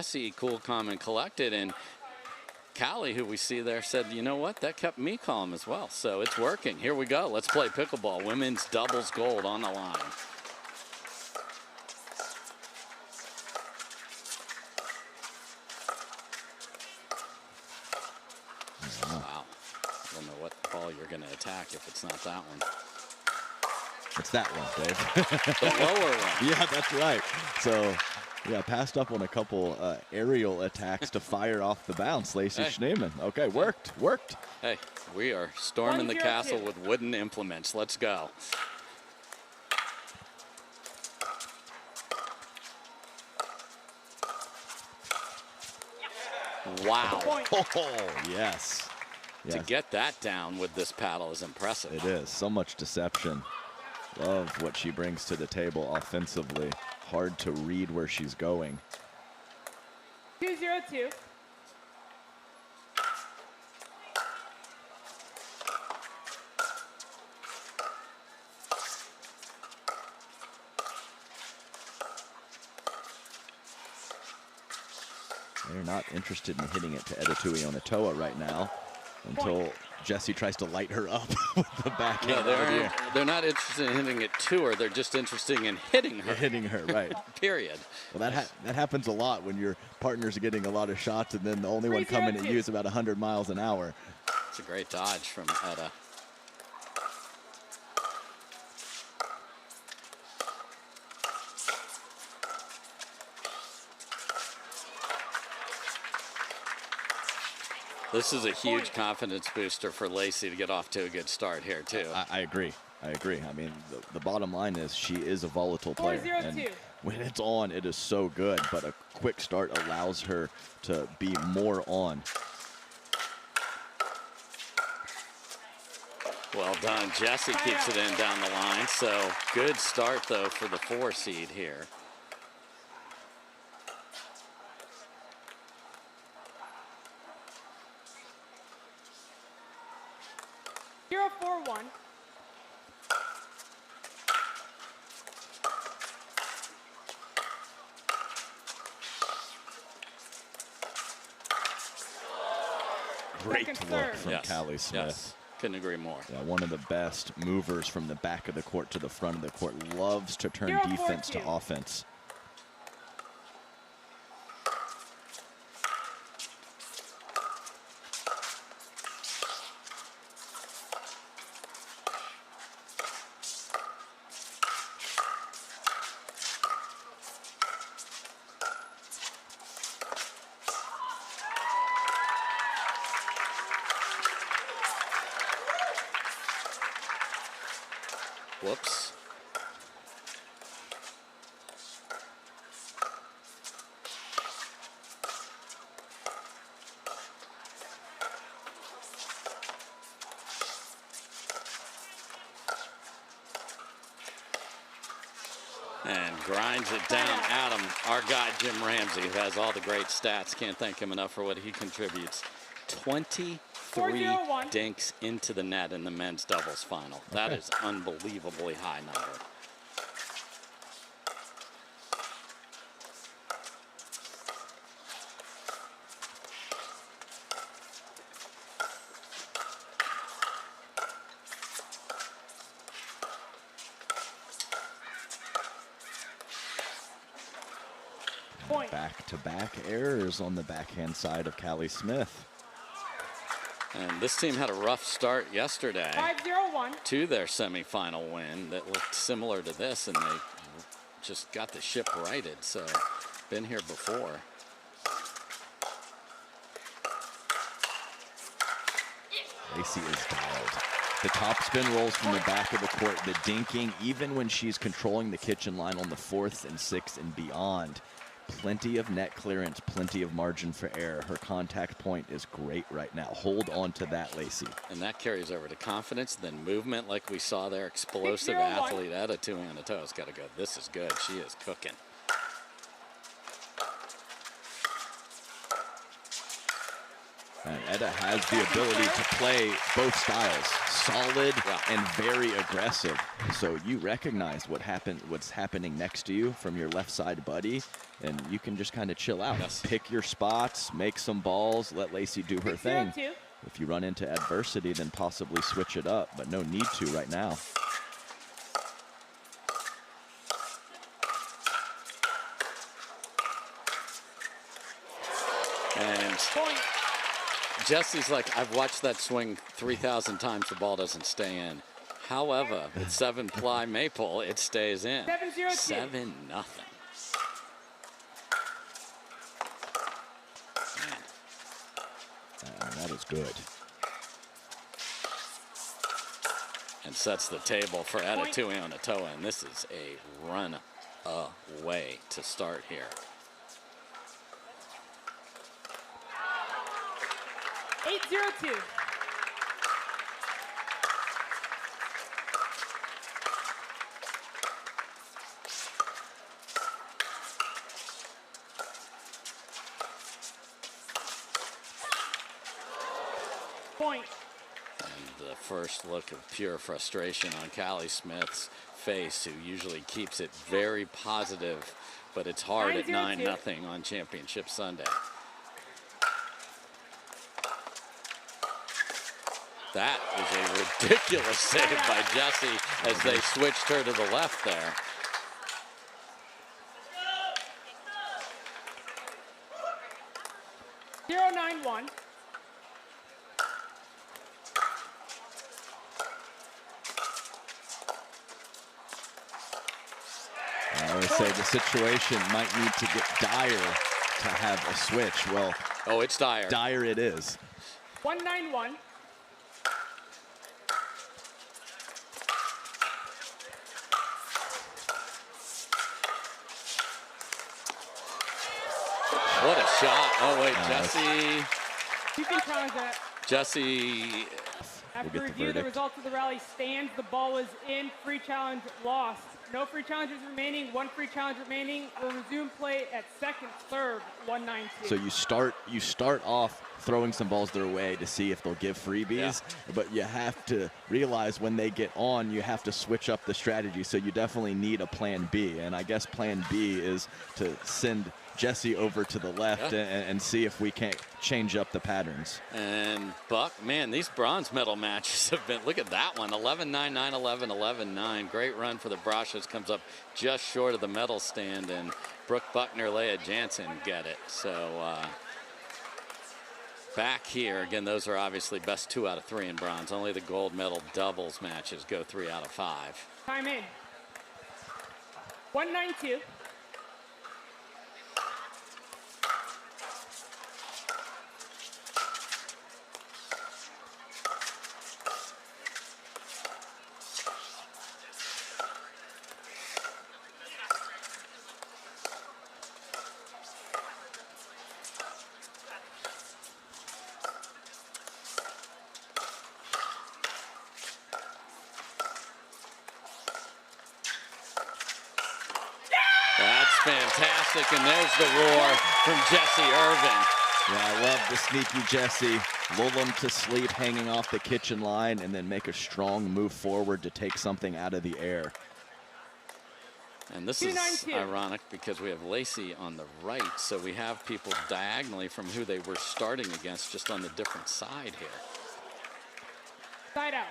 Jessie cool, calm, and collected. And Callie, who we see there, said, you know what, that kept me calm as well. So it's working. Here we go. Let's play pickleball. Women's doubles gold on the line. Wow. I don't know what ball you're going to attack if it's not that one. It's that one, Dave. The lower one. Yeah, that's right. So, yeah, passed up on a couple aerial attacks to fire off the bounce. Lacey Schneemann. Okay, worked. Hey, we are storming the castle with wooden implements. Let's go. Wow. Oh, yes. To get that down with this paddle is impressive. It is. So much deception. Love what she brings to the table offensively. Hard to read where she's going. 2-0-2. They're not interested in hitting it to Tuionetoa right now until Jessie tries to light her up with the backhand. No, they're not interested in hitting it to her. They're just interested in hitting her. Hitting her, right. Period. Well, that happens a lot when your partner's getting a lot of shots and then the only one coming at you is about 100 miles an hour. It's a great dodge from Etta. This is a huge confidence booster for Lacey to get off to a good start here, too. I agree. I mean, the bottom line is she is a volatile player. And when it's on, it is so good. But a quick start allows her to be more on. Well done. Jessie keeps it in down the line. So good start, though, for the 4 seed here. Great look from Callie Smith. Yes, couldn't agree more. Yeah, one of the best movers from the back of the court to the front of the court. Loves to turn defense to offense. Whoops. And grinds it down Adam, our guy Jim Ramsey, who has all the great stats. Can't thank him enough for what he contributes. 23 dinks into the net in the men's doubles final. That is unbelievably high number. Back-to-back errors on the backhand side of Callie Smith. And this team had a rough start yesterday 5-0-1 to their semifinal win that looked similar to this, and they just got the ship righted. So, been here before. Lacey is dialed. The top spin rolls from the back of the court, the dinking, even when she's controlling the kitchen line on the 4th and 6th and beyond. Plenty of net clearance, plenty of margin for error. Her contact point is great right now. Hold on to that, Lacey. And that carries over to confidence, then movement like we saw there. Explosive athlete. Tuionetoa's got to go. This is good. She is cooking. And Etta has the ability to play both styles, solid and very aggressive. So you recognize what's happening next to you from your left side buddy, and you can just kind of chill out. Yes. Pick your spots, make some balls, let Lacey do her thing. If you run into adversity, then possibly switch it up, but no need to right now. And Jesse's like, I've watched that swing 3,000 times, the ball doesn't stay in. However, at 7-ply maple, it stays in. 7-0. That is good. And sets the table for Etta Tuionetoa, and this is a run away to start here. 8-0-2. Point. And the first look of pure frustration on C.Smith's face, who usually keeps it very positive, but it's hard at 9-0 on Championship Sunday. That is a ridiculous save by Jesse as they switched her to the left there. .091. I would say the situation might need to get dire to have a switch. Well, oh, it's dire. Dire it is. 191. What a shot. Oh, wait, Jesse. You can challenge that. Jesse. After review, the results of the rally stands. The ball was in. Free challenge lost. No free challenges remaining. One free challenge remaining. We'll resume play at second serve. 192. So you start off throwing some balls their way to see if they'll give freebies, but you have to realize when they get on, you have to switch up the strategy. So you definitely need a plan B, and I guess plan B is to send Jesse over to the left and see if we can't change up the patterns. And Buck, man, these bronze medal matches have been, look at that one, 11-9, 9-11, 11-9. Great run for the Brashas, comes up just short of the medal stand, and Brooke Buckner, Leah Jansen get it. So back here, again, those are obviously best 2 out of 3 in bronze. Only the gold medal doubles matches go 3 out of 5. Time in. 192. Fantastic, and there's the roar from Jesse Irvine. Yeah, I love the sneaky Jesse. Lull him to sleep hanging off the kitchen line and then make a strong move forward to take something out of the air. And this is ironic because we have Lacey on the right, so we have people diagonally from who they were starting against, just on the different side here. Side out.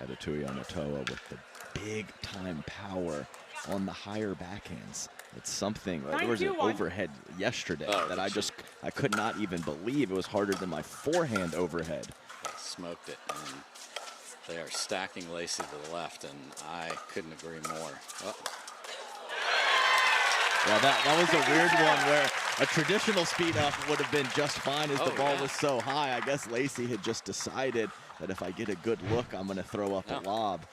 Etta Tuionetoa with the big time power on the higher backhands. It's something. There was an overhead yesterday that I could not even believe. It was harder than my forehand overhead. They smoked it, and they are stacking Lacey to the left, and I couldn't agree more. Yeah, that was a weird one where a traditional speed up would have been just fine as the ball was so high. I guess Lacey had just decided that if I get a good look, I'm going to throw up a lob.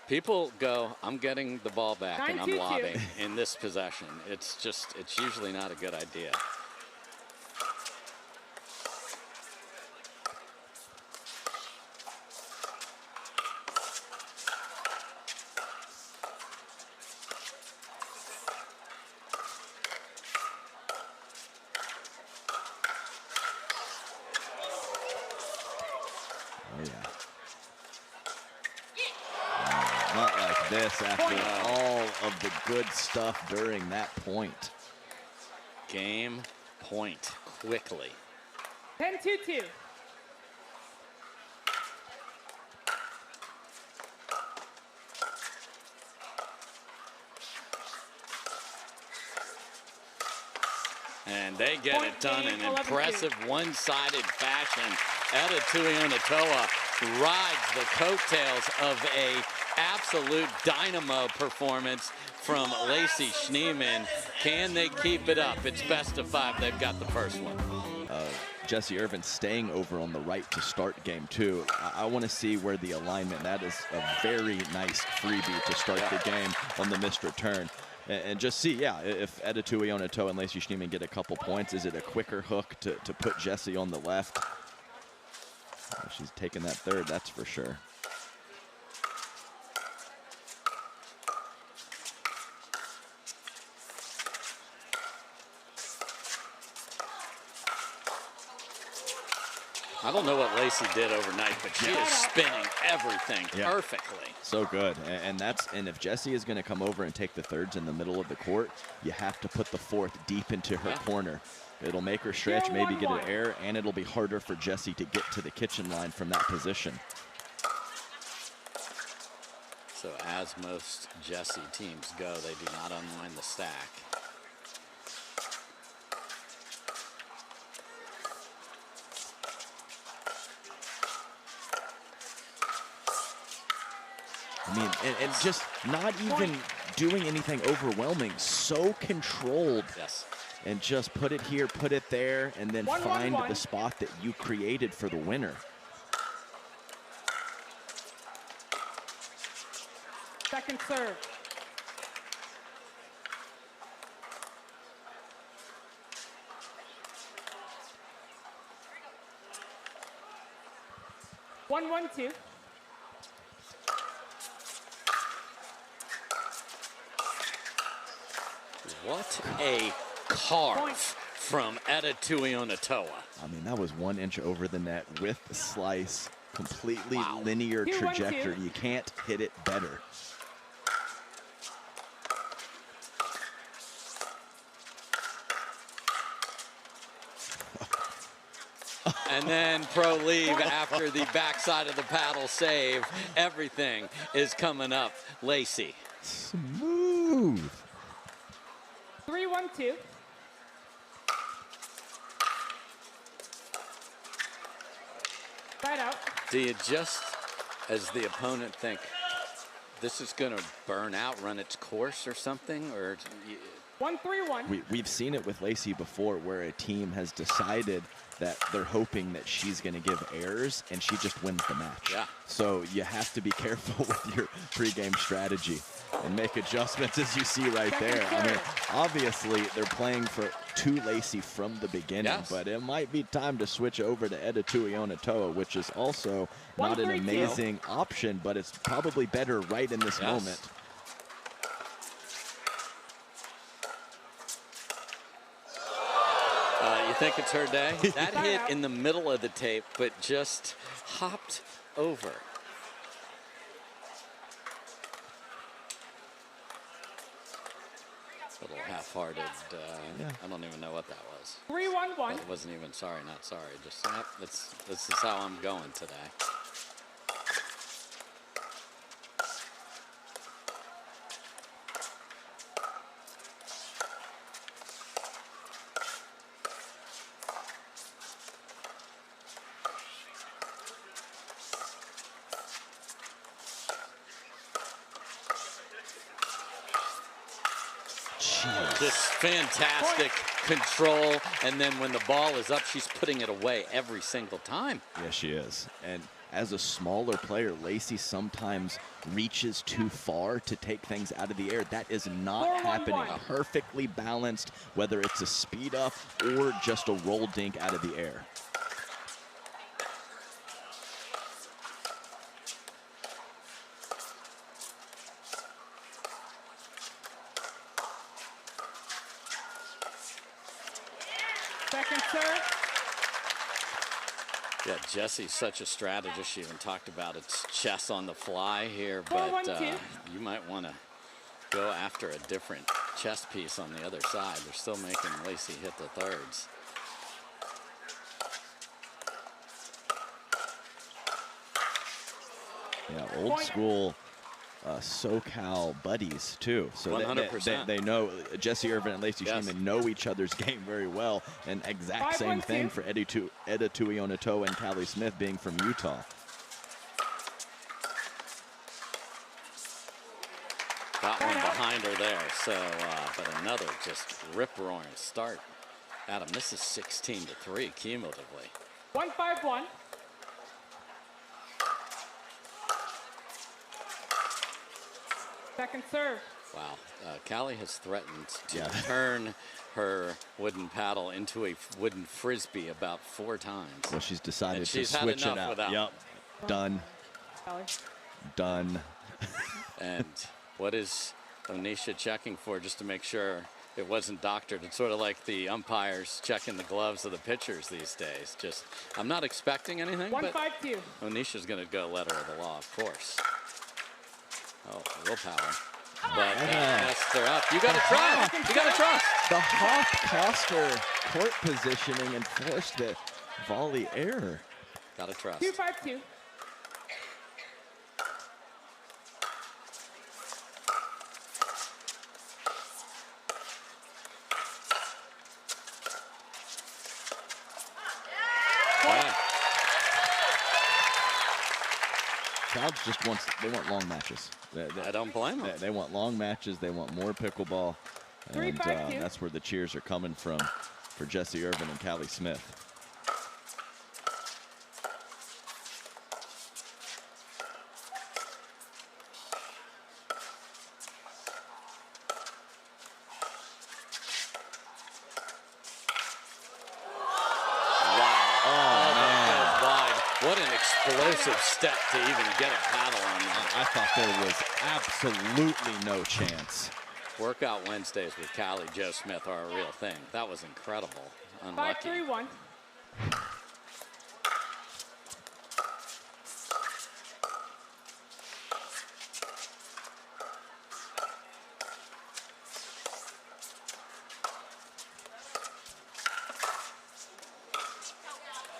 People go, I'm getting the ball back and I'm lobbing in this possession. It's usually not a good idea. this after all of the good stuff during that point? Game point quickly. 10-2-2. And they get it done in impressive one-sided fashion. Etta Tuionetoa rides the coattails of a absolute dynamo performance from Lacey Schneemann. Can they keep it up? It's best of 5. They've got the first one. Jesse Irvine staying over on the right to start game 2. I want to see where the alignment, that is a very nice freebie to start the game on the missed return. And just see, if Etta Tuionetoa and Lacey Schneemann get a couple points, is it a quicker hook to put Jesse on the left? She's taking that third, that's for sure. I don't know what Lacey did overnight, but she is spinning everything perfectly. So good. And if Jesse is going to come over and take the thirds in the middle of the court, you have to put the fourth deep into her corner. It'll make her stretch, maybe get an error, and it'll be harder for Jesse to get to the kitchen line from that position. So as most Jesse teams go, they do not unwind the stack. I mean, and just not even doing anything overwhelming, so controlled. Yes. And just put it here, put it there, and then find the spot that you created for the winner. Second serve. One, 1-2. What a carve from Etta Tuionetoa. I mean, that was 1 inch over the net with the slice. Completely linear trajectory. You can't hit it better. And then pro leave after the backside of the paddle save. Everything is coming up. Lacey. Smooth. 3-1-2. Side out. Do you just, as the opponent, think this is going to burn out, run its course or something? Or 1-3-1. We've seen it with Lacey before where a team has decided that they're hoping that she's going to give errors and she just wins the match. Yeah. So you have to be careful with your pregame strategy and make adjustments, as you see right there. I mean, obviously they're playing to Lacey from the beginning, but it might be time to switch over to Etta Tuionetoa, which is also not an amazing option, but it's probably better right in this moment. You think it's her day? That hit in the middle of the tape, but just hopped over. A little half-hearted. I don't even know what that was. 3-1-1. It wasn't even sorry, not sorry. Just this is how I'm going today. Just fantastic control, and then when the ball is up, she's putting it away every single time. Yes, she is. And as a smaller player, Lacey sometimes reaches too far to take things out of the air. That is not happening. Perfectly balanced, whether it's a speed up or just a roll dink out of the air. Yeah, Jessie's such a strategist. She even talked about it's chess on the fly here, but 4-1-2. you might want to go after a different chess piece on the other side. They're still making Lacey hit the thirds. Yeah, old school SoCal buddies too. So 100%. they know Jessie Irvine and Lacey Yes. Schneemann know each other's game very well. And exact same 5-1-2. thing for Etta Tuionetoa and Callie Smith being from Utah. Got one behind her there. So, but another just rip-roaring start. Adam, this is 16-3 cumulatively. 1-5-1. Second serve. Wow. Callie has threatened to turn her wooden paddle into a wooden frisbee about 4 times. Well, she's decided to she's had switch it enough out. without. Yep. Done. Callie. Done. And what is Onisha checking for, just to make sure it wasn't doctored? It's sort of like the umpires checking the gloves of the pitchers these days. Just, I'm not expecting anything, but 1-5-2. Onisha's going to go letter of the law, of course. Oh, willpower. But that messed her up. You got to trust. You got to trust. The Hoff cost her court positioning and forced the volley error. Got to trust. 2-5-2. Wow. Crowds just they want long matches. I don't blame them. They want long matches. They want more pickleball. And 3-5-2. that's where the cheers are coming from for Jessie Irvine and Callie Smith. What an explosive step to even get a paddle on that. I thought there was absolutely no chance. Workout Wednesdays with Callie Jo Smith are a real thing. That was incredible. Unlucky. 5-3-1.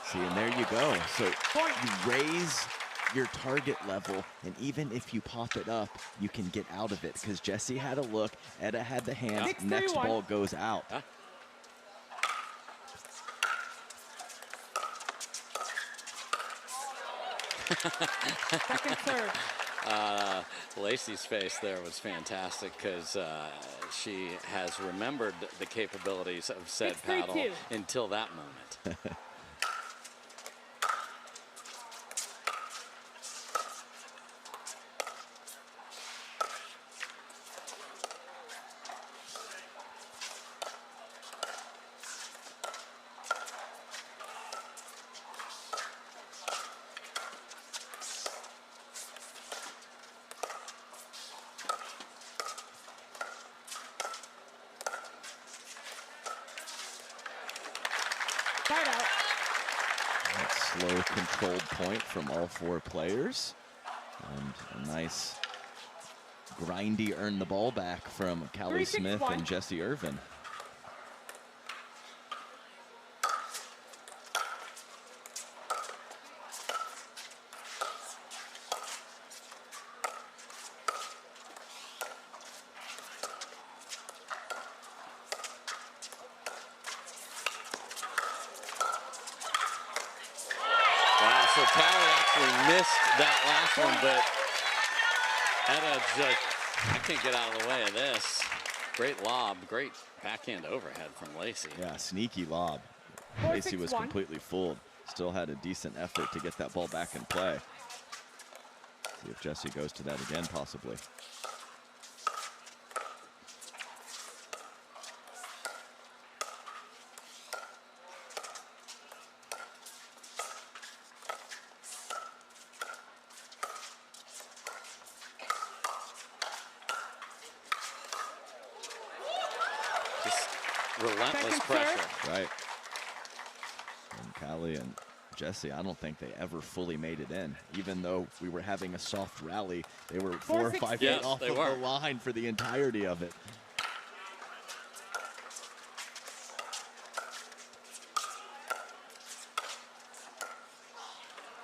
See, and there you go. So you raise your target level, and even if you pop it up, you can get out of it, because Jessie had a look, Etta had the hands, next ball goes out. Second serve. Lacey's face there was fantastic, because she has remembered the capabilities of said paddle 6-3-2. until that moment. Side out. That slow, controlled point from all 4 players. And a nice, grindy earn the ball back from Callie Smith 3-6-1. and Jessie Irvine. So Callie actually missed that last one, but Etta just, I can't get out of the way of this. Great lob, great backhand overhead from Lacey. Yeah, sneaky lob. 4-6-1. Lacey was completely fooled. Still had a decent effort to get that ball back in play. See if Jessie goes to that again, possibly. Just relentless Second pressure. serve. Right. And Callie and Jessie, I don't think they ever fully made it in. Even though we were having a soft rally, they were 4 or 5 feet off of the line for the entirety of it.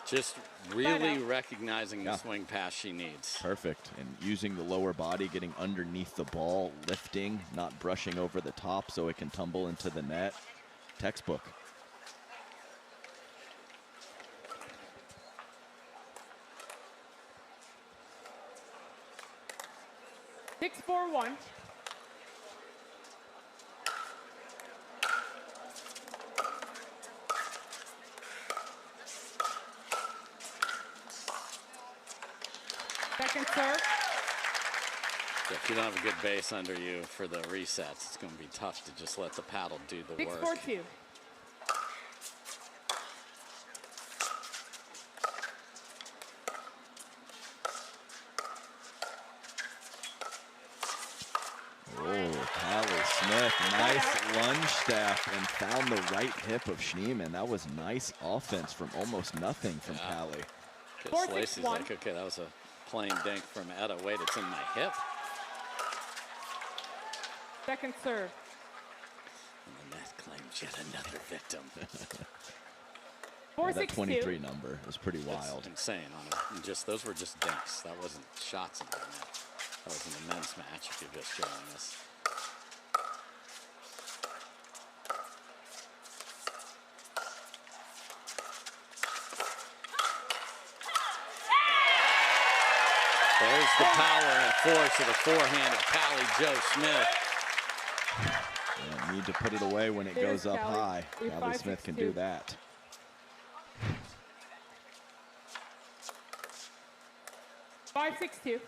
Just really recognizing the swing pass she needs. Perfect. And using the lower body, getting underneath the ball, lifting, not brushing over the top so it can tumble into the net. Textbook. Six, 4-1. Second serve. If you don't have a good base under you for the resets, it's going to be tough to just let the paddle do the work. 6-4-2. C.Smith, nice lunge step and found the right hip of Schneemann. That was nice offense from almost nothing from Callie. Because Lacey's like, okay, that was a plain dink from Etta. Wait, it's in my hip. Second serve. And the net claims yet another victim. 4-6-2. That 23 number is pretty wild. It's insane. Those were just dinks. That wasn't shots in the net. That was an immense match if you're just joining us. There's the power and force of the forehand of Callie Jo Smith. You don't need to put it away when it goes up high. Callie Smith can do that. Five, 6-2.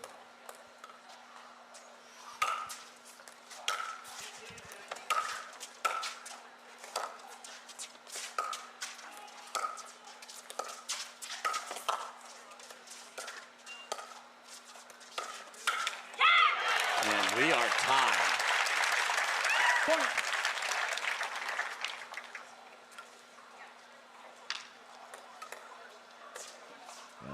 And we are tied. Point.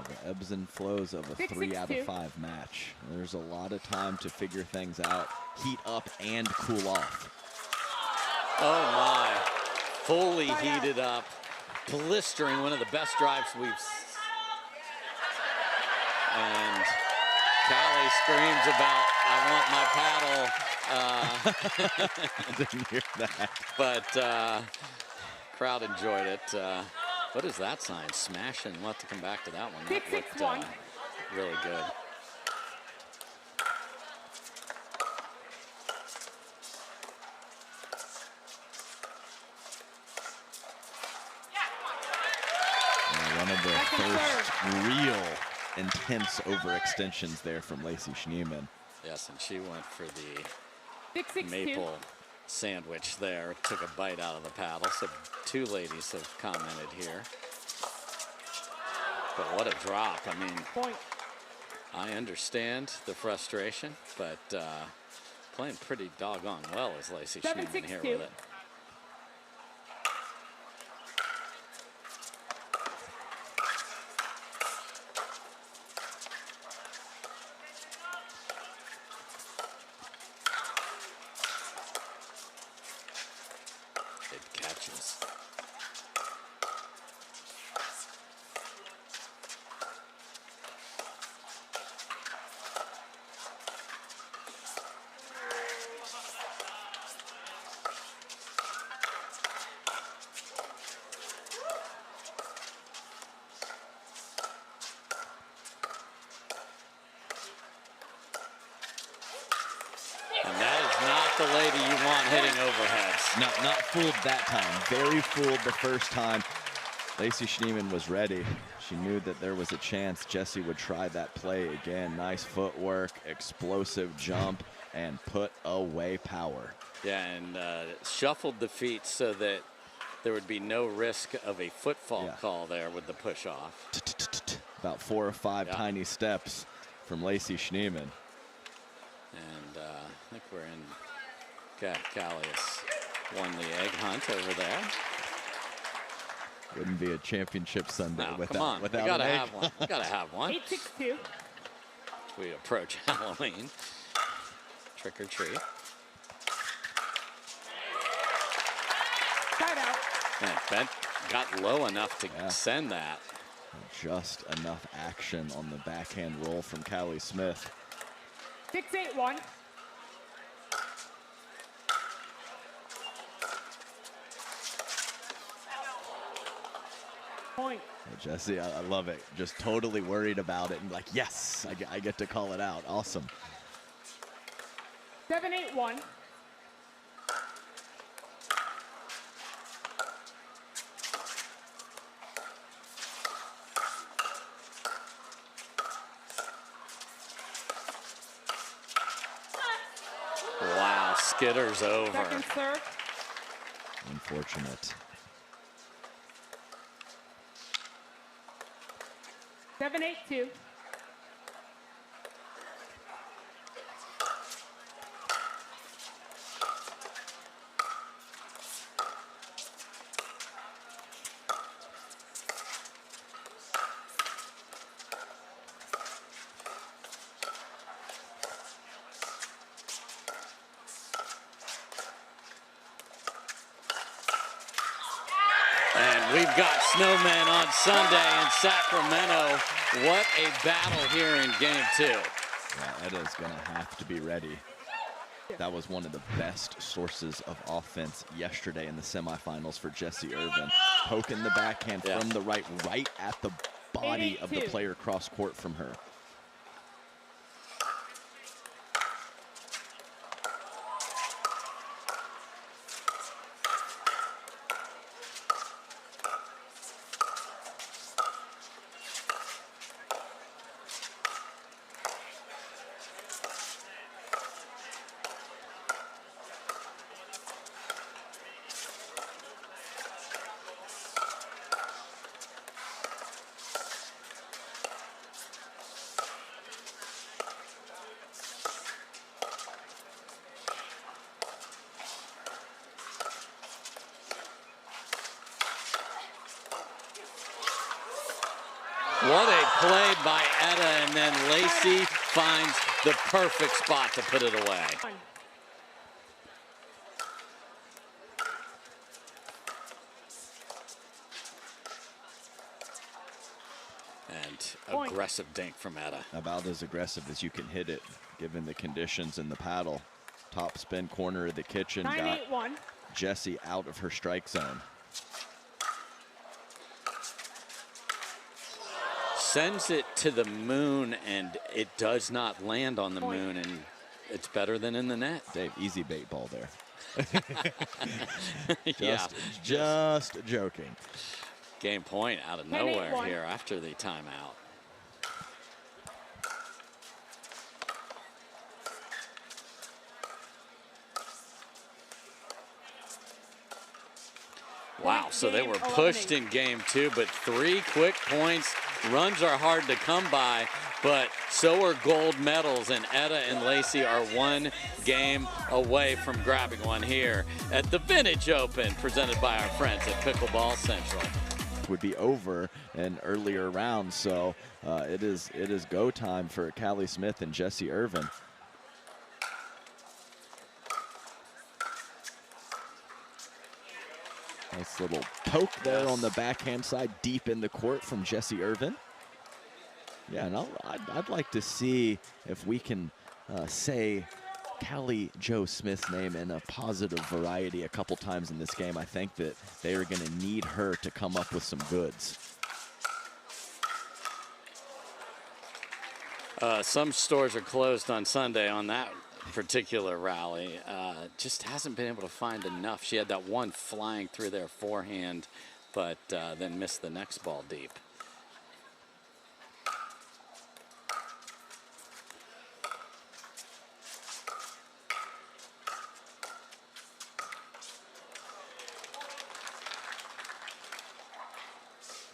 The ebbs and flows of a 3 out of 5 match. There's a lot of time to figure things out, heat up and cool off. Oh my, fully heated up, blistering, one of the best drive sweeps. And Callie screams about, I want my paddle. Didn't hear that. But crowd enjoyed it. What is that sign? Smashing. We'll have to come back to that one. That looked really good. One of the first real intense overextensions there from Lacey Schneemann. Yes, and she went for the maple sandwich there. Took a bite out of the paddle. So 2 ladies have commented here. But what a drop. I mean, I understand the frustration, but playing pretty doggone well is Lacey Schneemann here with it. Catches. And that is not the lady you want hitting overheads. No, not fooled that time. Very fooled the first time. Lacey Schneemann was ready. She knew that there was a chance Jessie would try that play again. Nice footwork, explosive jump, and put away power. Yeah, and shuffled the feet so that there would be no risk of a footfall call there with the push off. About 4 or 5 tiny steps from Lacey Schneemann. And I think we're in Callie has won the egg hunt over there. Wouldn't be a championship Sunday No, without, come on. without we gotta an egg. have one. We gotta have one. 8-6-2. We approach Halloween. Trick or treat. Side out. Man, Ben got low enough to send that. Just enough action on the backhand roll from Callie Smith. 6-8-1. Point. Well, Jesse, I love it. Just totally worried about it and like, yes, I get to call it out. Awesome. 7-8-1. Wow, skitters over. Second serve. Unfortunate. 7-8-2. And we've got snowmen on Sunday in Sacramento. What a battle here in game 2. Yeah, Eda's going to have to be ready. That was one of the best sources of offense yesterday in the semifinals for Jessie Irvine. Poking the backhand from the right at the body of the player cross court from her. What a play by Etta, and then Lacey finds the perfect spot to put it away. And aggressive dink from Etta. About as aggressive as you can hit it, given the conditions in the paddle. Top spin corner of the kitchen. 9-8-1. Jessie out of her strike zone. Sends it to the moon, and it does not land on the moon, and it's better than in the net. Dave, easy bait ball there. Just just joking. Game point out of nowhere here after the timeout. Wow, so they were pushed in game 2, but 3 quick points. Runs are hard to come by, but so are gold medals, and Etta and Lacey are 1 game away from grabbing one here at the Vintage Open, presented by our friends at Pickleball Central. Would be over an earlier round, so it is go time for Callie Smith and Jessie Irvine. Nice little poke there on the backhand side, deep in the court from Jessie Irvine. Yeah, and I'd like to see if we can say Callie Jo Smith's name in a positive variety a couple times in this game. I think that they are going to need her to come up with some goods. Some stores are closed on Sunday on that particular rally. Just hasn't been able to find enough. She had that one flying through their forehand, but then missed the next ball deep.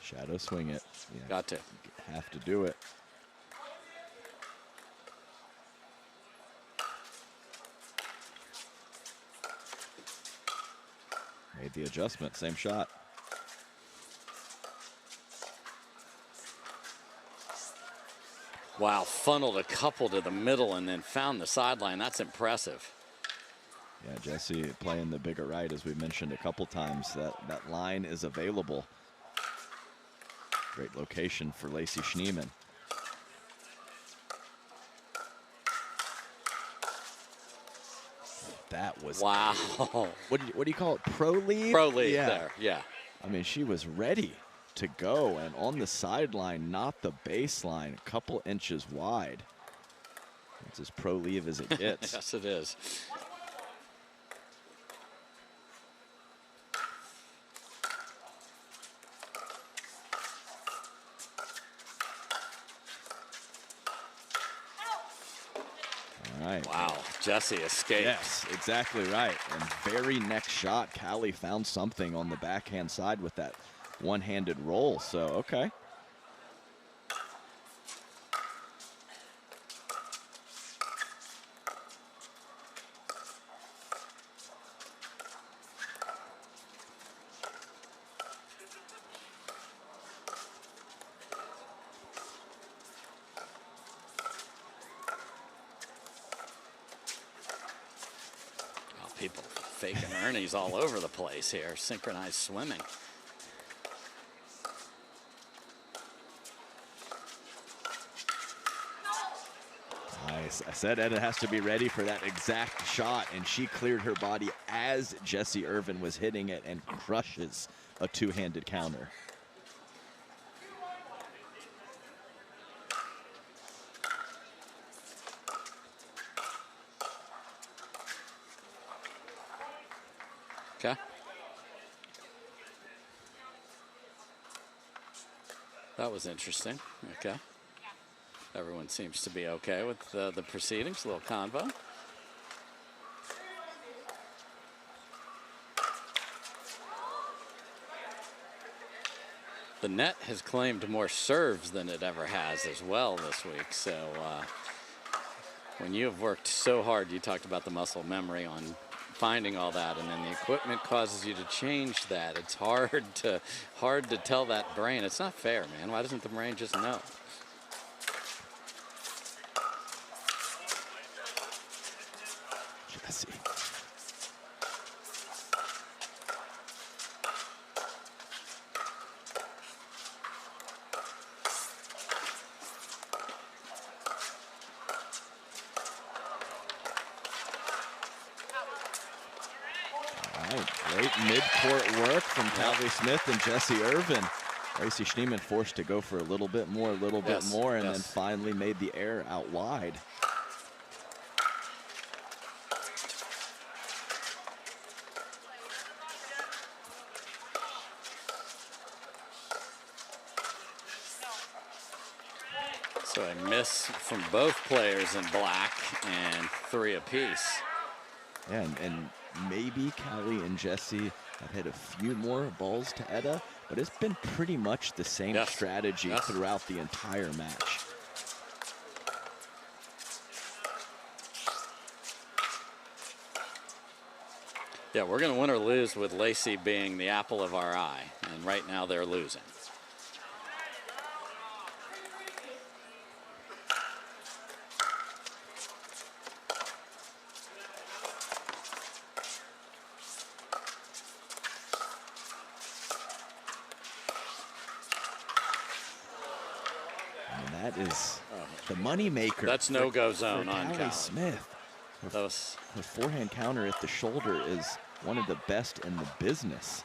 Shadow swing it. Yeah, got to. Have to do it. Made the adjustment, same shot. Wow, funneled a couple to the middle and then found the sideline. That's impressive. Yeah, Jesse playing the bigger right, as we mentioned a couple times. That line is available. Great location for Lacey Schneemann. That was wow. What do you call it? Pro lead? Pro lead yeah. there, yeah. I mean, she was ready to go, and on the sideline, not the baseline, a couple inches wide. It's as pro leave as it gets. Yes, it is. All right. Wow, Jesse escaped. Yes, exactly right. And very next shot, Callie found something on the backhand side with that one-handed roll. So, okay. People faking Ernie's all over the place here. Synchronized swimming. Nice. I said Edda has to be ready for that exact shot, and she cleared her body as Jessie Irvine was hitting it and crushes a two-handed counter. Okay. That was interesting. Okay. Everyone seems to be okay with the proceedings. A little convo. The net has claimed more serves than it ever has as well this week. So when you have worked so hard, you talked about the muscle memory on finding all that, and then the equipment causes you to change that. It's hard to tell that brain. It's not fair, man. Why doesn't the brain just know? Jessie. Great mid-court work from Callie Smith and Jessie Irvine. Lacey Schneemann forced to go for a little bit more, and then finally made the error out wide. So a miss from both players in black and 3 apiece. Yeah, and maybe Callie and Jessie have hit a few more balls to Edda, but it's been pretty much the same strategy throughout the entire match. Yeah, we're going to win or lose with Lacey being the apple of our eye, and right now they're losing. That is the money maker. That's no-go zone for on Callie Smith. Her forehand counter at the shoulder is one of the best in the business.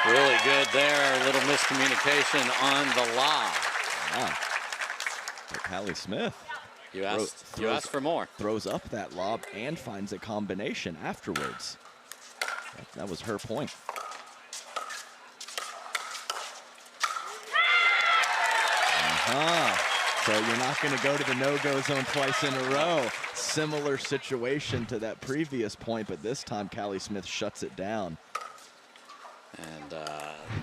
Really good there. A little miscommunication on the lob. Wow. But Callie Smith. You asked for more. Throws up that lob and finds a combination afterwards. That was her point. So you're not going to go to the no-go zone twice in a row. Similar situation to that previous point, but this time Callie Smith shuts it down. And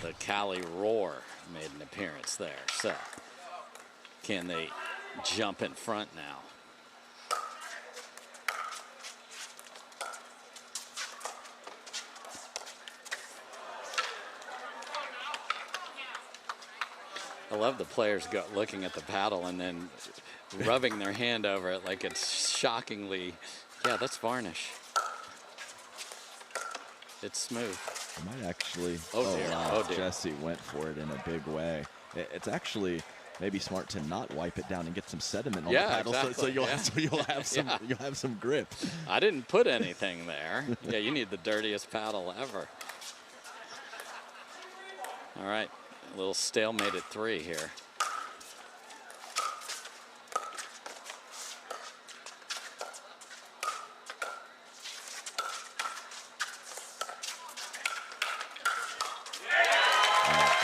the Cali Roar made an appearance there. So can they jump in front now? I love the players looking at the paddle and then rubbing their hand over it like it's shockingly, yeah, that's varnish. It's smooth. I might actually, oh dear, wow, oh dear. Jessie went for it in a big way. It's actually maybe smart to not wipe it down and get some sediment on the paddle, exactly. so you'll have some you'll have some grip. I didn't put anything there. Yeah, you need the dirtiest paddle ever. All right, a little stalemate at 3 here.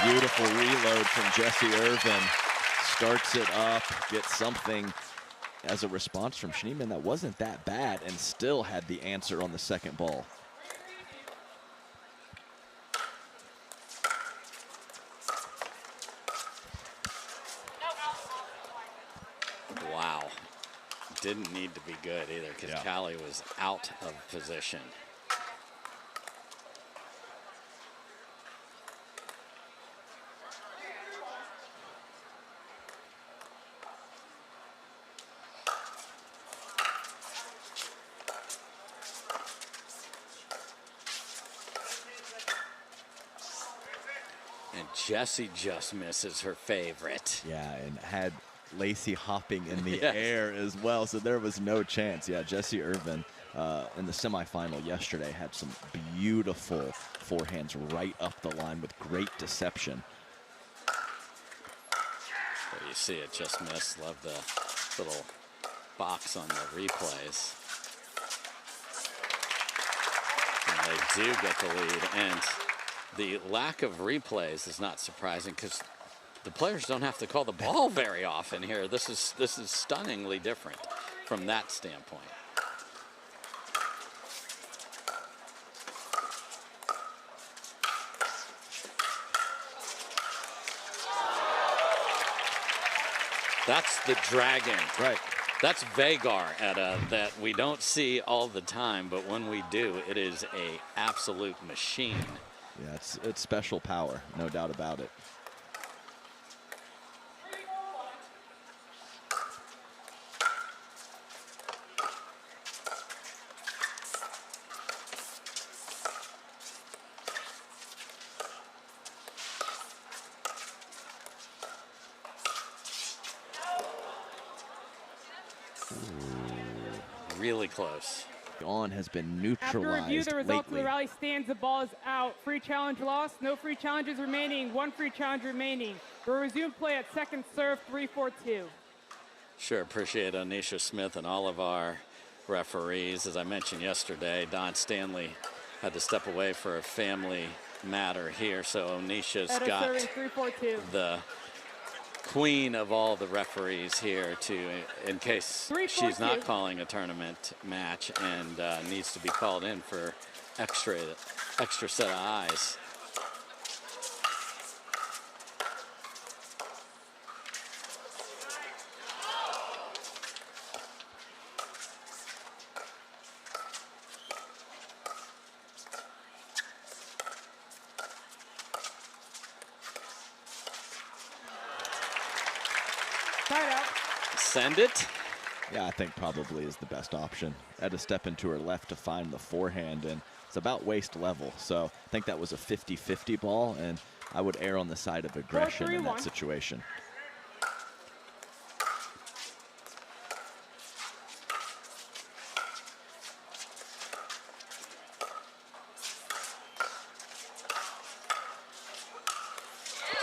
Beautiful reload from Jessie Irvine. Starts it up, gets something as a response from Schneemann that wasn't that bad and still had the answer on the second ball. Wow. Didn't need to be good either because Callie was out of position. And Jessie just misses her favorite. Yeah, and had Lacey hopping in the air as well, so there was no chance. Yeah, Jessie Irvine in the semifinal yesterday had some beautiful forehands right up the line with great deception. There you see it, just missed. Love the little box on the replays. And they do get the lead, and the lack of replays is not surprising because the players don't have to call the ball very often here. This is stunningly different from that standpoint. That's the dragon. Right. That's Vagar that we don't see all the time, but when we do, it is a absolute machine. Yeah, it's special power, no doubt about it. Really close. On has been neutralized. After review, the result lately. of the rally stands. The ball is out. Free challenge lost. No free challenges remaining. 1 free challenge remaining. We'll resume play at second serve, 3-4-2. Sure, appreciate Onisha Smith and all of our referees. As I mentioned yesterday, Don Stanley had to step away for a family matter here, so Onisha's got the queen of all the referees here in case she's not calling a tournament match and needs to be called in for extra set of eyes. Send it. Yeah, I think probably is the best option. Had to step into her left to find the forehand, and it's about waist level. So I think that was a 50-50 ball, and I would err on the side of aggression in that situation.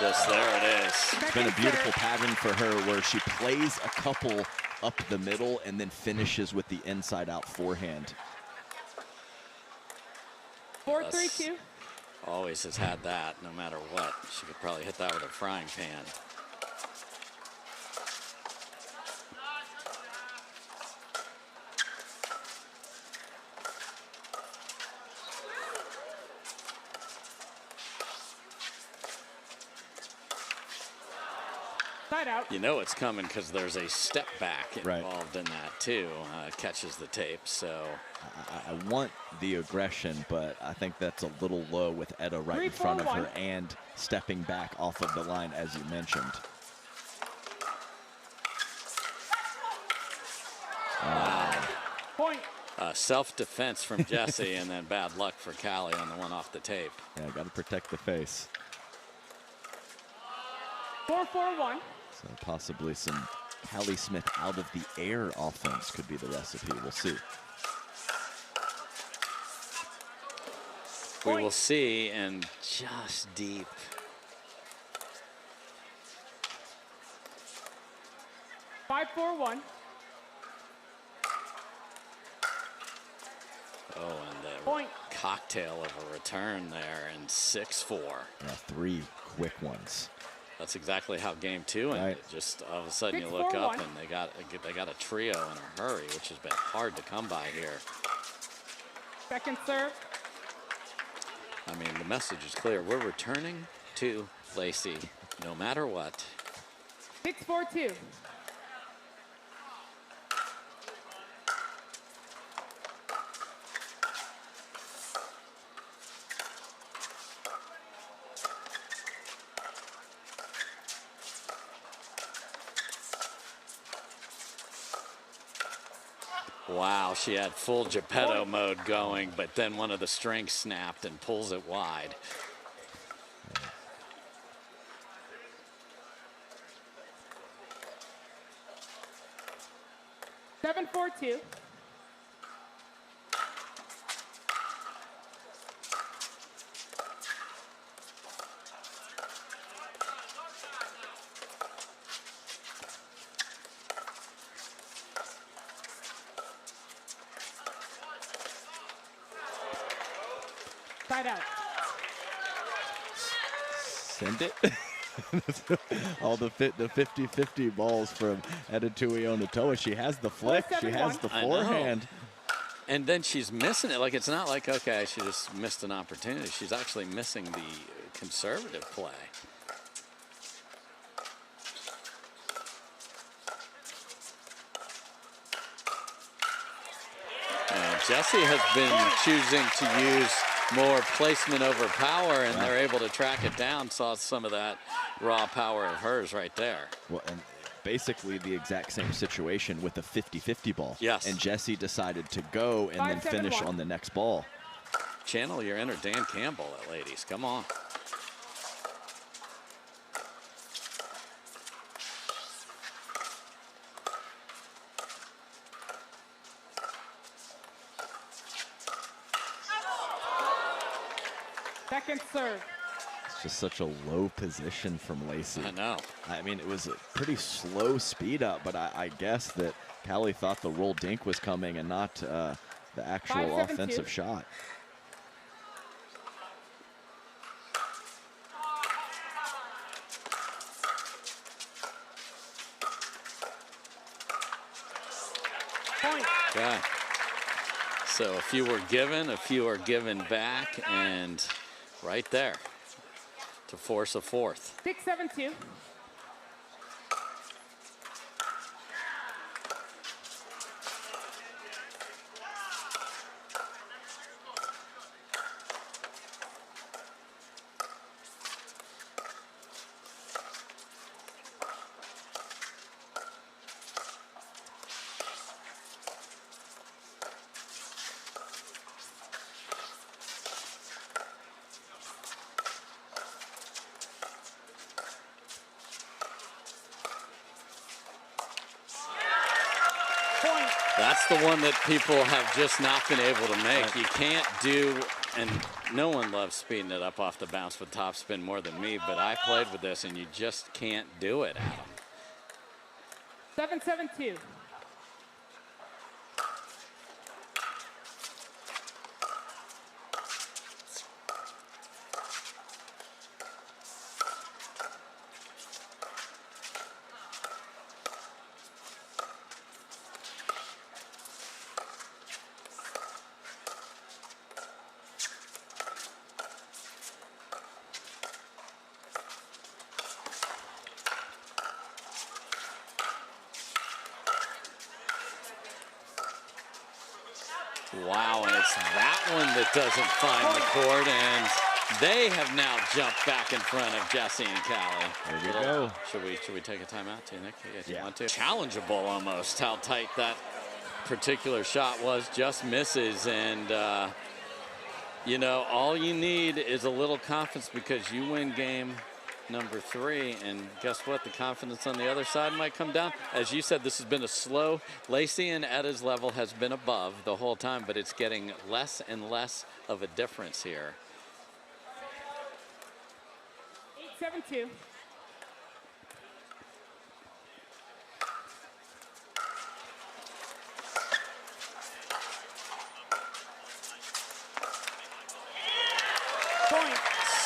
Just there it is. It's been a beautiful pattern for her where she plays a couple up the middle and then finishes with the inside out forehand. 4-3-2. Always has had that no matter what. She could probably hit that with a frying pan. Side out. You know it's coming because there's a step back involved in that too. Catches the tape, so. I want the aggression, but I think that's a little low with Etta right in front of her and stepping back off of the line, as you mentioned. Point. Self-defense from Jesse, and then bad luck for Callie on the one off the tape. Yeah, got to protect the face. 4-4-1. So possibly some Callie Smith out of the air offense could be the recipe. We'll see. We will see, and just deep. Five, 4-1. Oh, and the cocktail of a return there, and 6-4. Yeah, 3 quick ones. That's exactly how game 2 ended. Just all of a sudden you look up and they got a trio in a hurry, which has been hard to come by here. Second serve. I mean, the message is clear. We're returning to Lacey, no matter what. 6-4-2. Wow, she had full Geppetto mode going, but then one of the strings snapped and pulls it wide. Seven, 4-2. Side out. Send it. All the 50-50 balls from Etta Tuionetoa. She has the flick. She has the forehand. And then she's missing it. Like, it's not like, okay, she just missed an opportunity. She's actually missing the conservative play. And Jesse has been choosing to use more placement over power, and they're able to track it down. Saw some of that raw power of hers right there. Well, and basically the exact same situation with the 50-50 ball. Yes. And Jesse decided to go and then finish on the next ball. Channel your inner Dan Campbell, ladies. Come on. Second serve. It's just such a low position from Lacey. I know. I mean, it was a pretty slow speed up, but I guess that Callie thought the roll dink was coming and not the actual offensive shot. Point. Okay. So a few were given, a few are given back, and right there to force a fourth. 6-7-2. That's the one that people have just not been able to make. You can't do, and no one loves speeding it up off the bounce with topspin more than me, but I played with this and you just can't do it, Adam. 7-7-2. Wow, and it's that one that doesn't find the court, and they have now jumped back in front of Jesse and Callie. There we go. Should we take a timeout too, Nick? Yeah, do you want to? Challengeable almost, how tight that particular shot was. Just misses, and you know, all you need is a little confidence, because you win game number 3, and guess what? The confidence on the other side might come down. As you said, this has been a slow. Lacey and Etta's level has been above the whole time, but it's getting less and less of a difference here. 8-7-2. Point.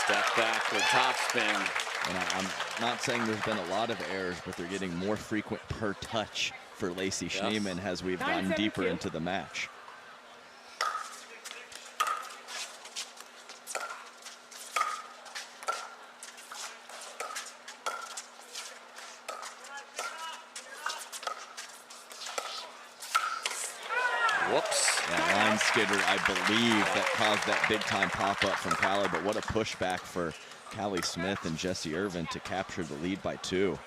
Step back with topspin. And I'm not saying there's been a lot of errors, but they're getting more frequent per touch for Lacey Schneemann as we've gotten deeper into the match. Whoops. That line skidder, I believe, that caused that big-time pop-up from Callie, but what a pushback for C.Smith and Jessie Irvine to capture the lead by 2.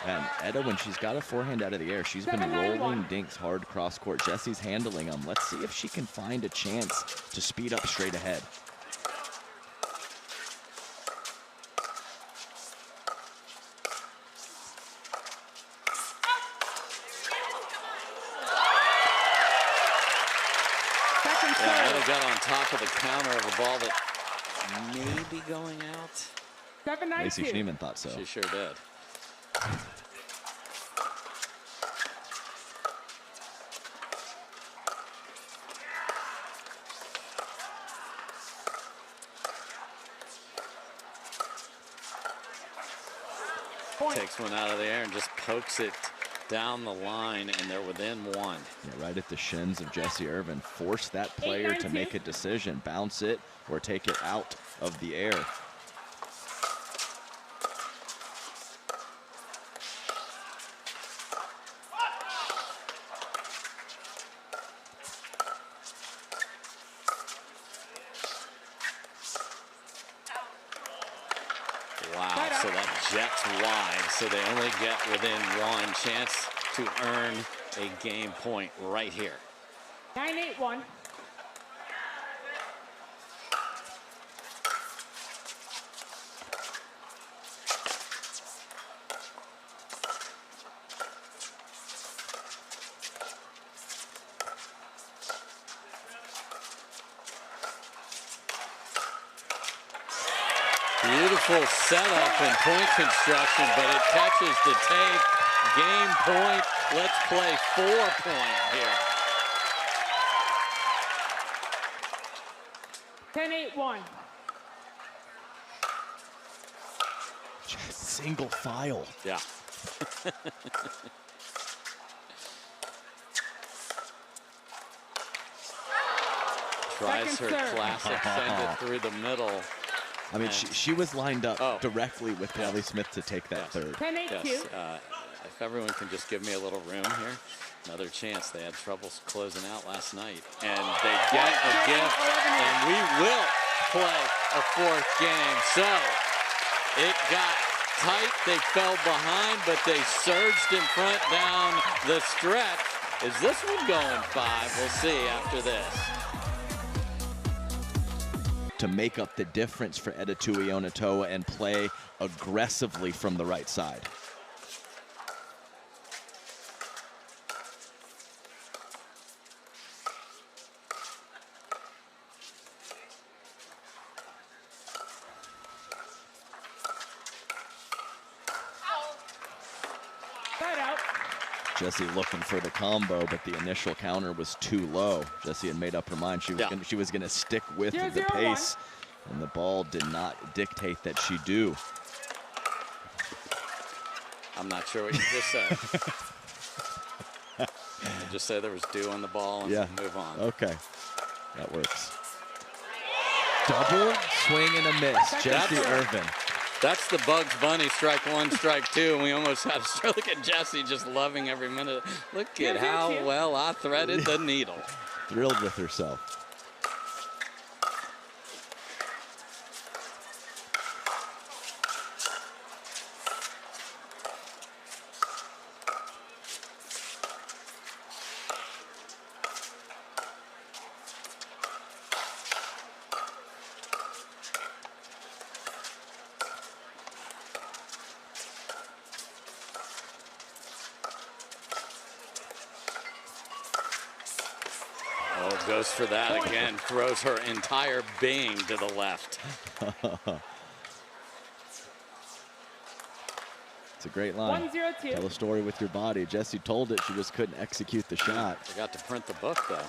And Etta, when she's got a forehand out of the air, she's been rolling dinks hard cross-court. Jessie's handling them. Let's see if she can find a chance to speed up straight ahead. Etta got on top of the counter of a ball that may be going out. 7-9-2. Lacey Schneemann thought so. She sure did. Point. Takes one out of the air and just pokes it down the line, and they're within 1. Yeah, right at the shins of Jessie Irvine. Force that player to make a decision. Bounce it or take it out of the air. Wow, so that jets wide, so they only get within 1 chance to earn a game point right here. 9-8-1. Beautiful setup and point construction, but it catches the tape. Game point. Let's play 4-point here. 10-8-1. Just single file. Yeah. Tries her classic send it through the middle. I mean, she was lined up directly with C.Smith to take that third. 10-8-2. Yes. If everyone can just give me a little room here. Another chance. They had troubles closing out last night. And they get a gift, and we will play a 4th game. So it got tight. They fell behind, but they surged in front down the stretch. Is this one going 5? We'll see after this. To make up the difference for Etta Tuionetoa and play aggressively from the right side. Jessie looking for the combo, but the initial counter was too low. Jessie had made up her mind she was gonna stick with the pace, and the ball did not dictate that she do. I'm not sure what you just said. Just say there was dew on the ball and move on. Okay, that works. Double swing and a miss, Jessie Irvine. That's the Bugs Bunny strike 1, strike 2, and we almost had to look at Jessie just loving every minute. Look at how well I threaded the needle. thrilled with herself. Goes for that again, throws her entire being to the left. It's a great line. 1-0-2. Tell a story with your body. Jessie told it, she just couldn't execute the shot. Forgot to print the book, though.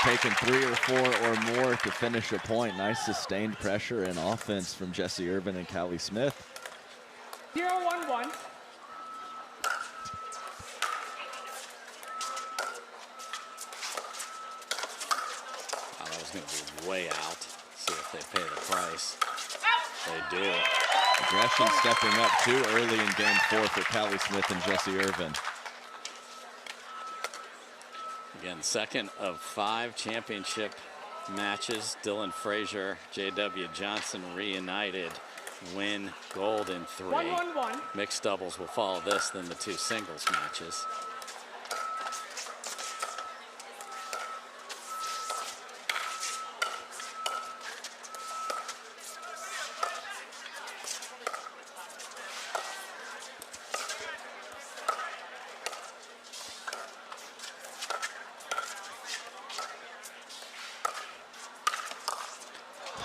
Taking 3 or 4 or more to finish a point. Nice sustained pressure and offense from Jessie Irvine and Callie Smith. 0-1-1. Oh, that was going to be way out. See if they pay the price. They do. Aggression stepping up too early in game 4 for Callie Smith and Jessie Irvine. Again, second of 5 championship matches. Dylan Frazier, J.W. Johnson reunited, win gold in 3. 1-1-1. Mixed doubles will follow this, then the 2 singles matches.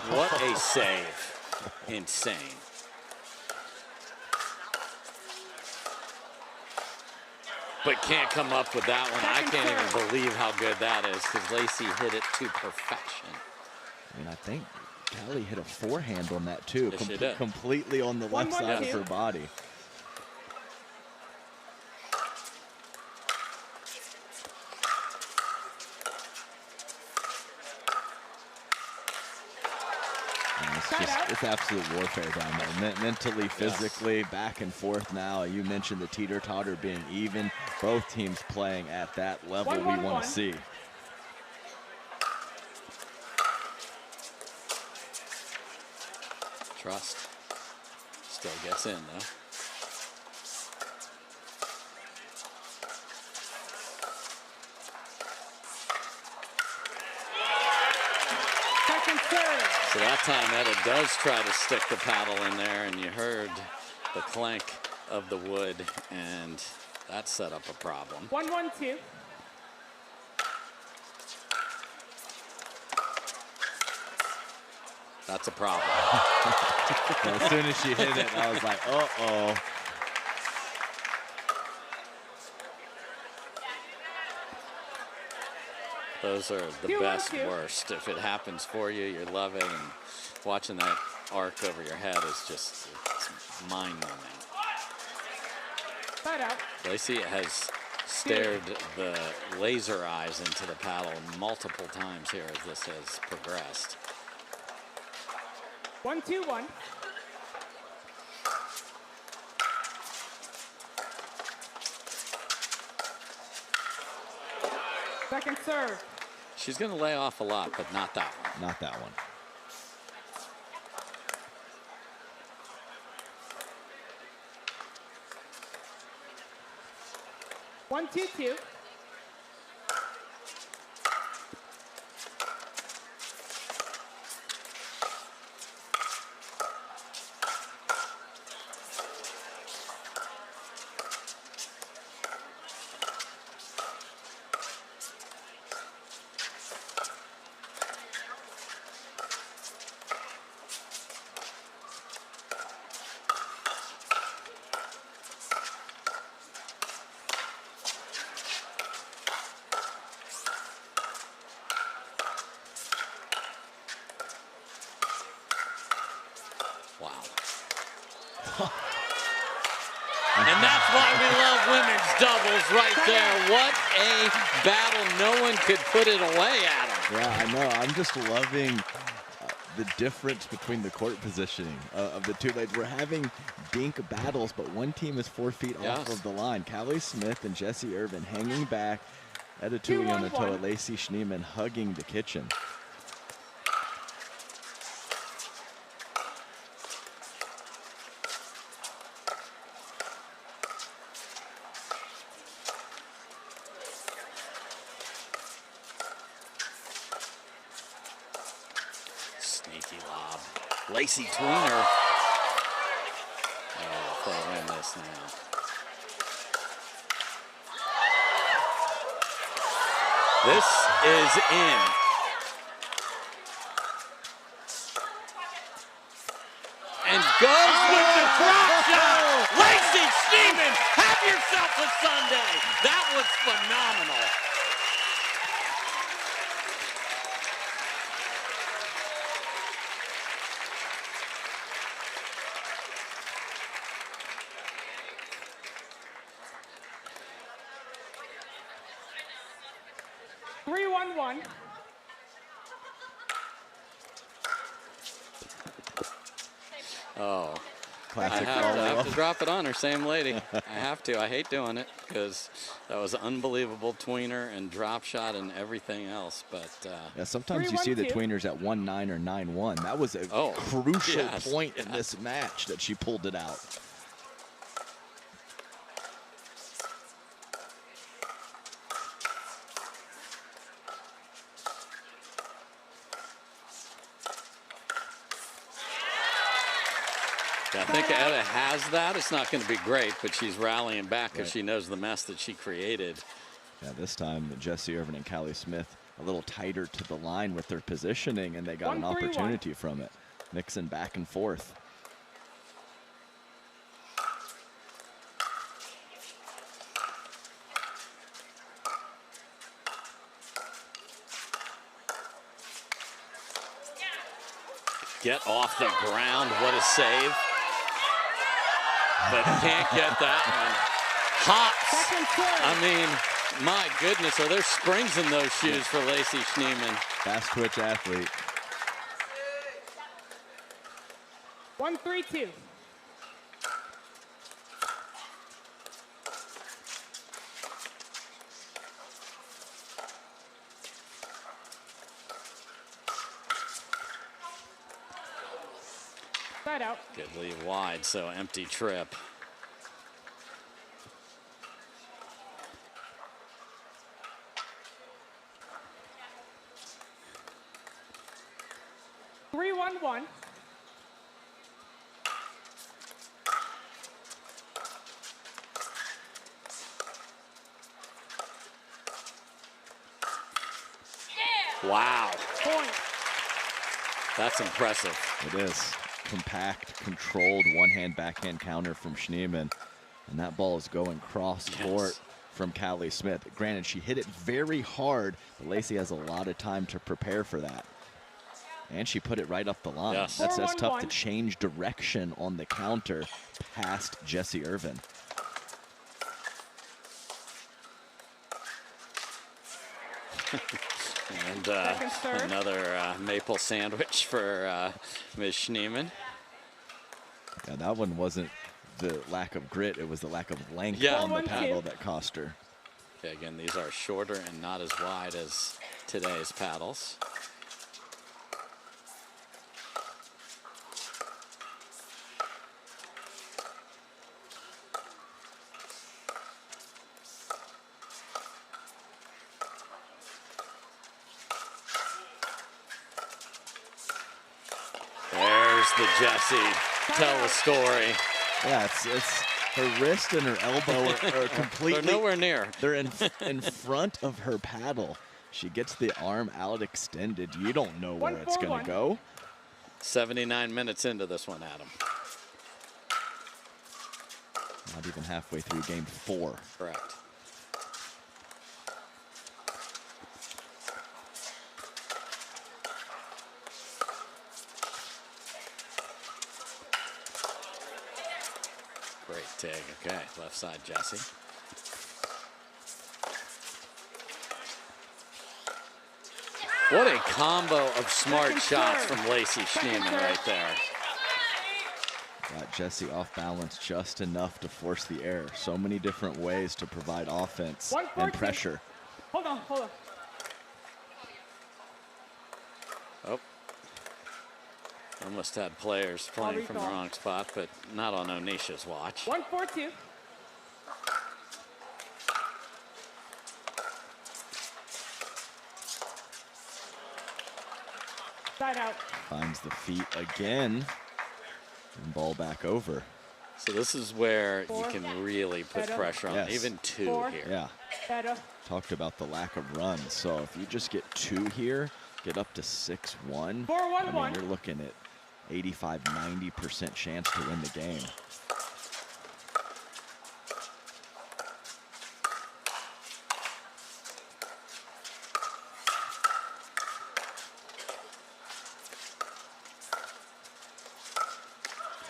What a save. Insane. But can't come up with that one. I can't even believe how good that is because Lacey hit it to perfection. I mean, I think Callie hit a forehand on that too. Yes, she did. Completely on the left side of her body. It's absolute warfare down there. Mentally, physically, back and forth now. You mentioned the teeter-totter being even. Both teams playing at that level we want to see. Trust. Still gets in, though. So that time Etta does try to stick the paddle in there, and you heard the clank of the wood, and that set up a problem. 1-1-2. That's a problem. As soon as she hit it, I was like, uh-oh. Those are the best worst. If it happens for you, you're loving, and watching that arc over your head is just mind-numbing. Side out. Lacey has stared the laser eyes into the paddle multiple times here as this has progressed. 1-2-1. Second serve. She's going to lay off a lot, but not that one. Not that one. One, 2-2. And That's why we love women's doubles right there. What a battle. No one could put it away, Adam. Yeah, I know. I'm just loving the difference between the court positioning of the two ladies. We're having dink battles, but one team is 4 feet off of the line. Callie Smith and Jessie Irvine hanging back at a Tuionetoa. Lacey Schneemann hugging the kitchen. Sneaky lob. Lacey Tweener. Oh, they'll win this now. This is in. And goes with the drop shot. Lacey Schneemann, have yourself a Sunday. That was phenomenal. One. Oh, Classic. I have to drop it on her, same lady. I have to. I hate doing it because that was unbelievable tweener and drop shot and everything else. But yeah, sometimes you see the tweeners at 1-9 or 9-1. That was a crucial point in this match that she pulled it out. I think Etta has that. It's not going to be great, but she's rallying back because she knows the mess that she created. Yeah, this time Jessie Irvine and Callie Smith a little tighter to the line with their positioning, and they got an opportunity from it. Mixing back and forth. Get off the ground. What a save. But can't get that one. Hops. I mean, my goodness, are there springs in those shoes for Lacey Schneemann? Fast twitch athlete. 1-3-2. Side out. Good leave wide, so empty trip. One. Wow. Point. That's impressive. It is. Compact, controlled, one-hand backhand counter from Schneemann. And that ball is going cross-court from Callie Smith. Granted, she hit it very hard, but Lacey has a lot of time to prepare for that. And she put it right up the line. Yes. That's tough to change direction on the counter past Jessie Irvine. And another maple sandwich for Ms. Schneemann. Yeah, that one wasn't the lack of grit, it was the lack of length on the paddle that cost her. Okay, again, these are shorter and not as wide as today's paddles. The Jessie, tell the story. Yeah, it's her wrist and her elbow are completely. They're nowhere near. They're in front of her paddle. She gets the arm out extended. You don't know where it's going to go. 79 minutes into this one, Adam. Not even halfway through game 4. Correct. Great Tig, okay, left side Jessie. What a combo of smart shots from Lacey Schneemann right there. Got Jessie off balance just enough to force the error. So many different ways to provide offense and pressure. Hold on, hold on. Oh. Almost had players playing from the wrong spot, but not on Onisha's watch. 1-4-2. Side out. Finds the feet again. And ball back over. So this is where you can really put pressure on. Yes. Even 2 here. Yeah. Better. Talked about the lack of runs. So if you just get 2 here, get up to 6-1. 4-1-1. I mean, you're looking at 85–90% chance to win the game.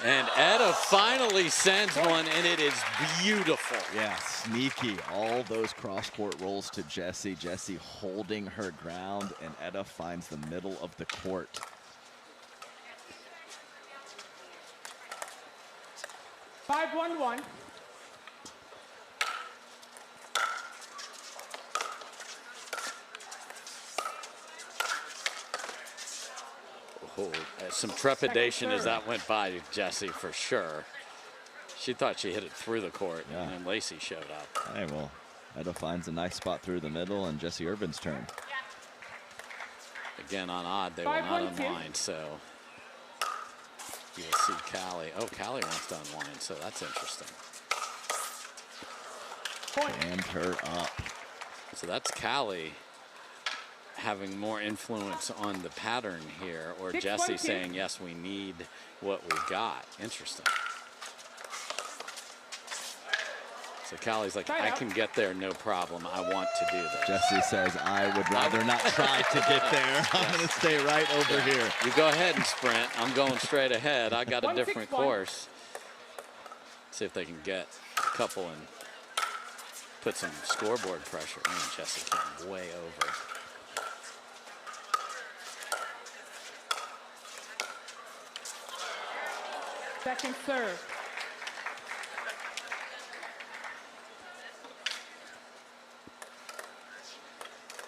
And Etta finally sends one, and it is beautiful. Yeah, sneaky. All those cross-court rolls to Jessie. Jessie holding her ground, and Etta finds the middle of the court. Five, 1-1. Oh, some trepidation as that went by Jessie for sure. She thought she hit it through the court, and then Lacey showed up. Hey, well, Etta finds a nice spot through the middle, and Jessie Irvine's turn. Again, on odd, they will not unwind, so you'll see Callie. Oh, Callie wants to unwind, so that's interesting. Jammed her up. So that's Callie having more influence on the pattern here, or Jessie saying, yes, we need what we got. Interesting. So Callie's like, I can get there, no problem. I want to do this. Jessie says, I would rather not try to get there. I'm going to stay right over here. You go ahead and sprint. I'm going straight ahead. I got a different course. See if they can get a couple and put some scoreboard pressure. Man, Jessie came way over. Second serve.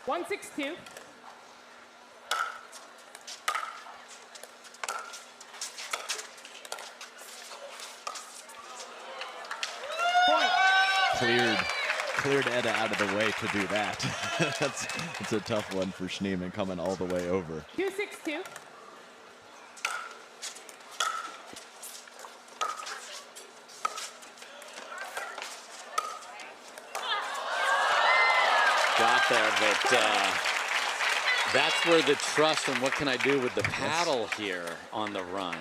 One, 6-2. Cleared Etta out of the way to do that. It's a tough one for Schneemann coming all the way over. 2-6-2. Got there, but that's where the trust and what can I do with the paddle here on the run.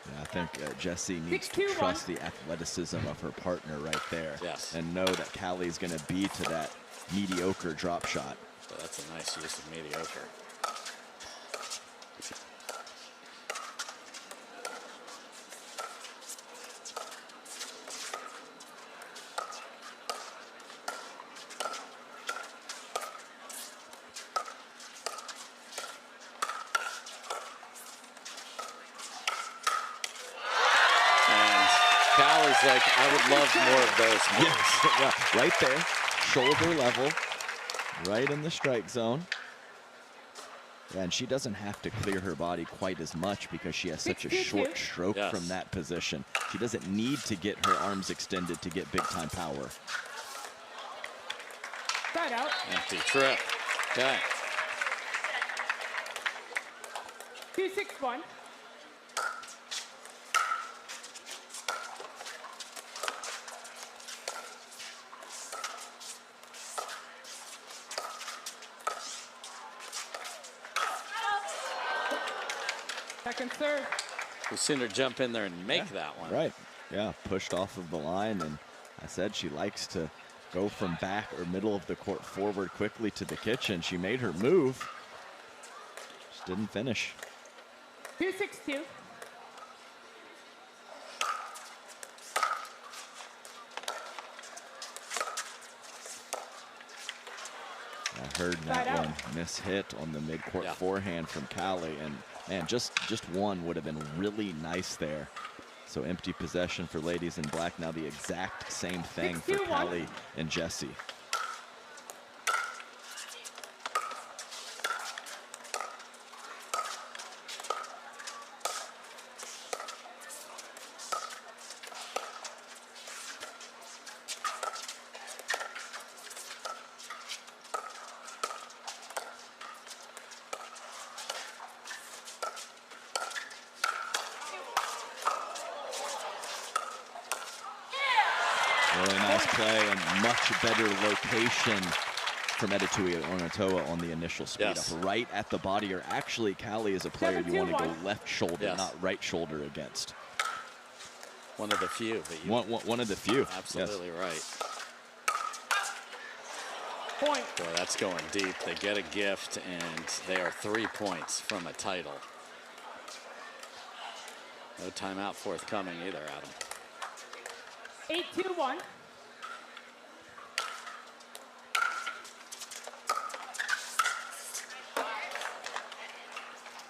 Yeah, I think Jessie needs to trust the athleticism of her partner right there. Yes. And know that Callie's going to be to that mediocre drop shot. So that's a nice use of mediocre. Callie's like, I would love more of those moves. Yes, right there, shoulder level, right in the strike zone. Yeah, and she doesn't have to clear her body quite as much because she has such a short stroke from that position. She doesn't need to get her arms extended to get big-time power. Side out. Empty trip. Okay. 2-6-1. Second serve. We'll seen her jump in there and make that one. Right. Yeah, pushed off of the line, and I said she likes to go from back or middle of the court forward quickly to the kitchen. She made her move. Just didn't finish. 2-6-2. heard that one. Miss hit on the midcourt forehand from Callie, and man, just one would have been really nice there. So empty possession for ladies in black. Now the exact same thing for Callie and Jessie. Really nice play and much better location from Tuionetoa on the initial speed up. Right at the body, or actually, Callie is a player you want to go left shoulder, not right shoulder against. One of the few. One of the few. Absolutely right. Point. Boy, that's going deep. They get a gift, and they are 3 points from a title. No timeout forthcoming either, Adam. 8-2-1.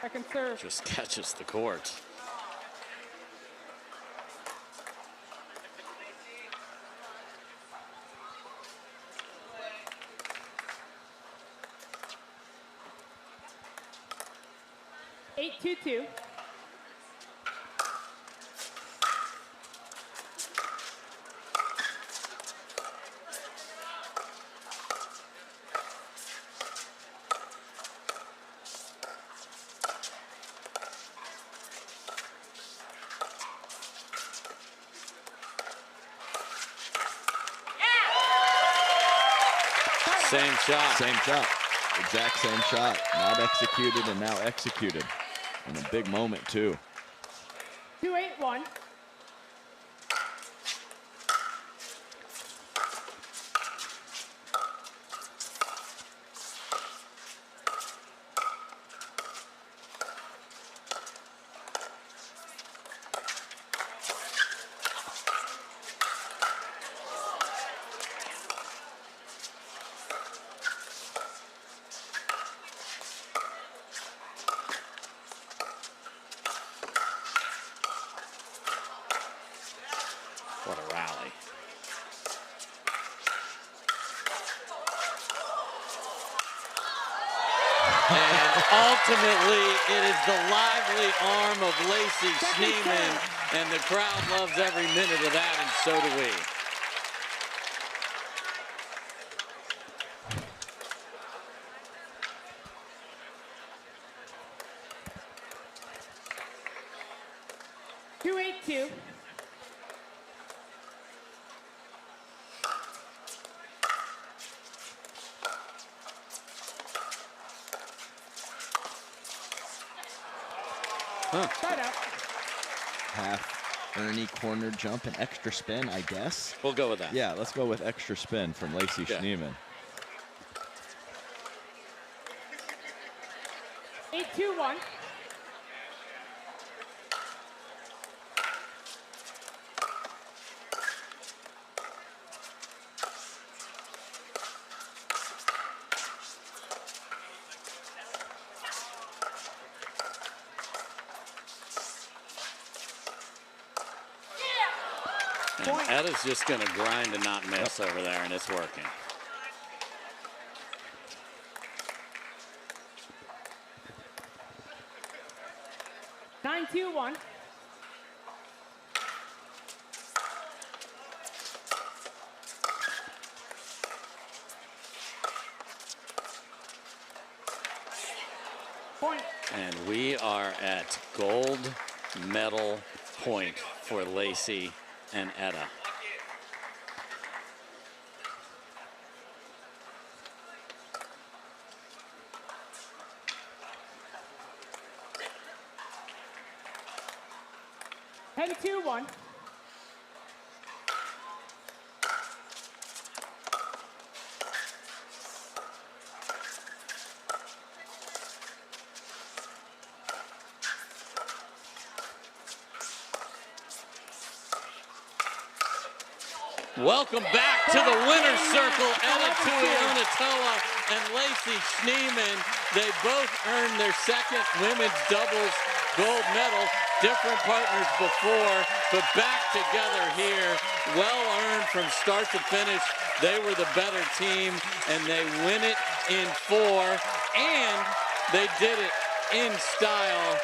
Second serve. Just catches the court. Eight, 2-2. Same shot. Same shot. Exact same shot. Not executed and now executed. In a big moment, too. 2-8-1. What a rally. And ultimately, it is the lively arm of Lacey Schneemann, and the crowd loves every minute of that, and so do we. Half Ernie corner jump and extra spin, I guess. We'll go with that. Yeah, let's go with extra spin from Lacey Schneemann. 8-2-1. And Etta's just going to grind and not miss over there, and it's working. Nine, 2-1. Point. And we are at gold medal point for Lacey and Etta. Ten, 2-1. Welcome back to the winner's circle, Ella Tuionetoa and Lacey Schneemann. They both earned their second women's doubles gold medal. Different partners before, but back together here. Well earned from start to finish. They were the better team, and they win it in 4, and they did it in style.